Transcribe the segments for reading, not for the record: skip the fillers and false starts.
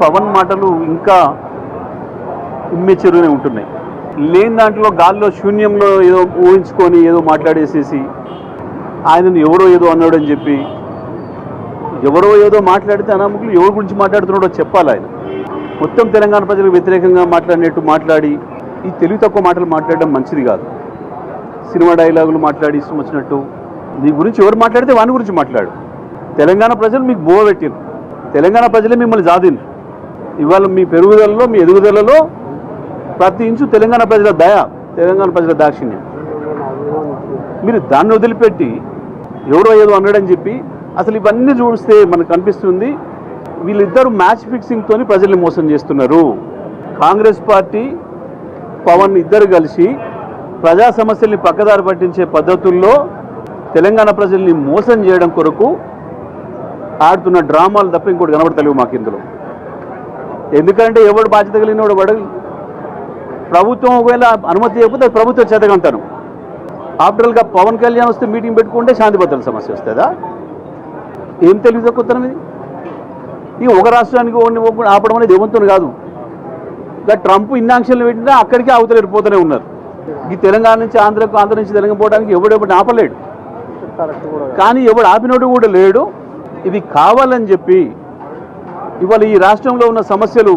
పవన్ మాటలు ఇంకా ఇమ్మెచ్యూర్గానే ఉంటున్నాయి. లేని దాంట్లో గాల్లో శూన్యంలో ఏదో ఊహించుకొని ఏదో మాట్లాడేసేసి ఆయనను ఎవరో ఏదో అన్నాడని చెప్పి ఎవరో ఏదో మాట్లాడితే అనామకులు ఎవరి గురించి మాట్లాడుతున్నాడో చెప్పాలి. ఆయన మొత్తం తెలంగాణ ప్రజలకు వ్యతిరేకంగా మాట్లాడినట్టు మాట్లాడి ఈ తెలివి తక్కువ మాటలు మాట్లాడడం మంచిది కాదు. సినిమా డైలాగులు మాట్లాడి ఇష్టం వచ్చినట్టు నీ గురించి ఎవరు మాట్లాడితే వాని గురించి మాట్లాడు. తెలంగాణ ప్రజలు మీకు బోవ పెట్టారు, తెలంగాణ ప్రజలే మిమ్మల్ని జాదిండ్రు. ఇవాళ మీ పెరుగుదలలో మీ ఎదుగుదలలో ప్రతి ఇంచు తెలంగాణ ప్రజల దయ, తెలంగాణ ప్రజల దాక్షిణ్యం. మీరు దాన్ని వదిలిపెట్టి ఎవరో ఏదో అన్నాడని చెప్పి అసలు ఇవన్నీ చూస్తే మనకు అనిపిస్తుంది వీళ్ళిద్దరూ మ్యాచ్ ఫిక్సింగ్తో ప్రజల్ని మోసం చేస్తున్నారు. కాంగ్రెస్ పార్టీ పవన్ ఇద్దరు కలిసి ప్రజా సమస్యల్ని పక్కదారి పట్టించే పద్ధతుల్లో తెలంగాణ ప్రజల్ని మోసం చేయడం కొరకు ఆడుతున్న డ్రామాలు తప్ప ఇంకోటి కనబడతలేవు మాకు ఇందులో. ఎందుకంటే ఎవడు బాధ్యత కలిగినోడు పడగలి. ప్రభుత్వం ఒకవేళ అనుమతి చేయకపోతే ప్రభుత్వం చేతకంటాను. ఆఫ్టర్గా పవన్ కళ్యాణ్ వస్తే మీటింగ్ పెట్టుకుంటే శాంతి భద్రతల సమస్య వస్తుందా? ఏం తెలివి తక్కువతనం ఇది? ఇక ఒక రాష్ట్రానికి ఆపడం అనేది ఏమంతో కాదు. ఇక ట్రంప్ ఇన్ని ఆంక్షలు పెట్టినా అక్కడికి అవతలేరిపోతూనే ఉన్నారు. ఈ తెలంగాణ నుంచి ఆంధ్ర నుంచి తెలంగాణ పోవడానికి ఎవడెవడిని ఆపలేడు. కానీ ఎవడు ఆపినోడు కూడా లేడు. ఇది కావాలని చెప్పి ఇవాళ ఈ రాష్ట్రంలో ఉన్న సమస్యలు,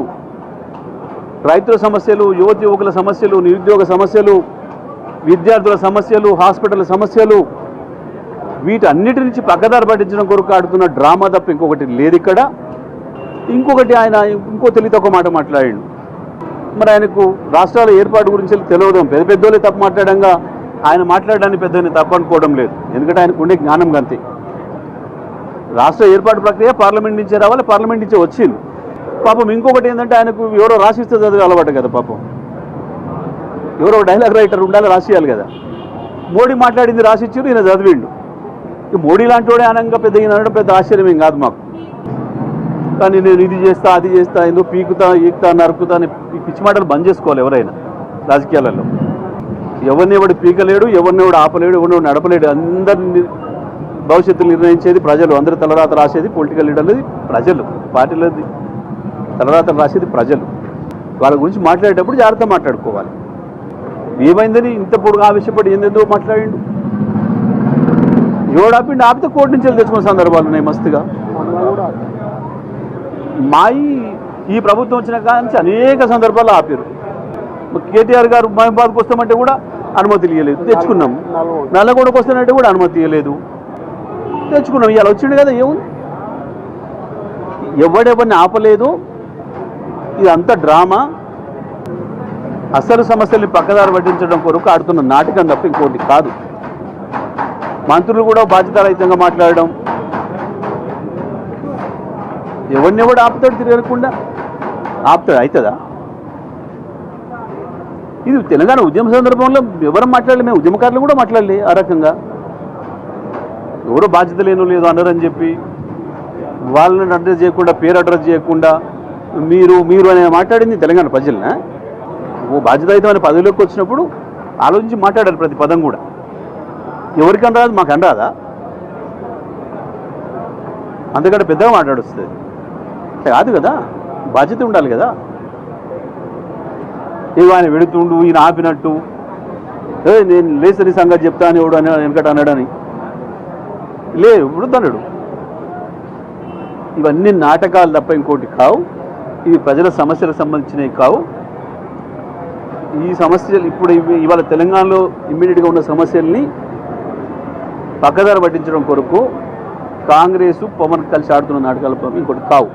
రైతుల సమస్యలు, యువకుల సమస్యలు, నిరుద్యోగ సమస్యలు, విద్యార్థుల సమస్యలు, హాస్పిటల్ సమస్యలు, వీటన్నిటి నుంచి పక్కదారి పట్టించడం కొరకు ఆడుతున్న డ్రామా తప్ప ఇంకొకటి లేదు ఇక్కడ. ఇంకొకటి ఆయన ఇంకో తెలివి తక్కువ మాట మాట్లాడాడు. మరి ఆయనకు రాష్ట్రాల ఏర్పాటు గురించి తెలియదు. పెద్ద పెద్దోళ్ళే తప్పు మాట్లాడంగా ఆయన మాట్లాడడాన్ని పెద్దని తప్పు అనుకోవడం లేదు. ఎందుకంటే ఆయనకు ఉండే జ్ఞానం గంతే. రాష్ట్ర ఏర్పాటు ప్రక్రియ పార్లమెంట్ నుంచే రావాలి, పార్లమెంట్ నుంచే వచ్చింది. పాపం ఇంకొకటి ఏంటంటే ఆయనకు ఎవరో రాసిస్తే చదివే అలవాటు కదా. పాపం ఎవరో డైలాగ్ రైటర్ ఉండాలి, రాసియాలి కదా. మోడీ మాట్లాడింది రాసిచ్చారు, ఈయన చదివిండు. మోడీ లాంటి వాడే అనంగా పెద్ద ఈయన అనడం పెద్ద ఆశ్చర్యం ఏం కాదు మాకు. కానీ నేను ఇది చేస్తా అది చేస్తా ఎందుకు పీకుతా ఈకుతా నరుకుతా అని పిచ్చి మాటలు బంద్ చేసుకోవాలి ఎవరైనా రాజకీయాలలో. ఎవరిని ఎవడు పీకలేడు, ఎవరిని ఎవడు ఆపలేడు, ఎవరిని నడపలేడు. అందరిని భవిష్యత్తు నిర్ణయించేది ప్రజలు. అందరూ తలరాత రాసేది పొలిటికల్ లీడర్లది ప్రజలు, పార్టీలది తలరాతలు రాసేది ప్రజలు. వాళ్ళ గురించి మాట్లాడేటప్పుడు జాగ్రత్త మాట్లాడుకోవాలి. ఏమైందని ఇంత పొడుగు ఆవేశపడి ఏందేందో మాట్లాడిండు. ఎవడు ఆపిండు? ఆపితే కోర్టు నుంచి తెచ్చుకున్న సందర్భాలు ఉన్నాయి మస్తుగా. ఈ ప్రభుత్వం వచ్చిన కాంచి అనేక సందర్భాల్లో ఆపారు. కేటీఆర్ గారు మహబాద్కి వస్తామంటే కూడా అనుమతి ఇవ్వలేదు, తెచ్చుకున్నాం. నల్లగొండకు వస్తానంటే కూడా అనుమతి ఇవ్వలేదు, తెచ్చుకున్నాం. ఇవాళ వచ్చిండు కదా. ఏముంది? ఎవడెవరిని ఆపలేదు. ఇదంతా డ్రామా. అసలు సమస్యల్ని పక్కదారి పట్టించడం కొరకు ఆడుతున్న నాటకం తప్ప ఇంకోటి కాదు. మంత్రులు కూడా బాధ్యతారహితంగా మాట్లాడడం. ఎవరిని ఎవడు ఆపుతాడు? తిరగకుండా ఆపుతాడు? అవుతుందా? ఇది తెలంగాణ ఉద్యమ సందర్భంలో ఎవరు మాట్లాడలే, మేము ఉద్యమకారులు కూడా మాట్లాడలే ఆ రకంగా. ఎవరో బాధ్యత లేనో లేదో అన్నారని చెప్పి వాళ్ళని అడ్రస్ చేయకుండా, పేరు అడ్రస్ చేయకుండా మీరు మీరు అనే మాట్లాడింది తెలంగాణ ప్రజలనా? ఓ బాధ్యతాయుతమైన పదవిలోకి వచ్చినప్పుడు ఆలోచించి మాట్లాడాలి ప్రతి పదం కూడా. ఎవరికని రాదు, మాకు అనరాదా? అంతకంటే పెద్దగా మాట్లాడొస్తుంది కాదు కదా. బాధ్యత ఉండాలి కదా. ఏదో ఆయన వెడుతుండు, ఈయన ఆపినట్టు నేను లేసరి సంగతి చెప్తా అని ఎవడు అని వెనకట అన్నాడని ఇప్పుడు అన్నాడు. ఇవన్నీ నాటకాలు తప్ప ఇంకోటి కావు. ఇవి ప్రజల సమస్యలకు సంబంధించినవి కావు. ఈ సమస్యలు ఇప్పుడు ఇవాళ తెలంగాణలో ఇమ్మీడియట్గా ఉన్న సమస్యల్ని పక్కదారి పట్టించడం కొరకు కాంగ్రెసు పవన్ కలిసి ఆడుతున్న నాటకాలు ఇంకోటి కావు.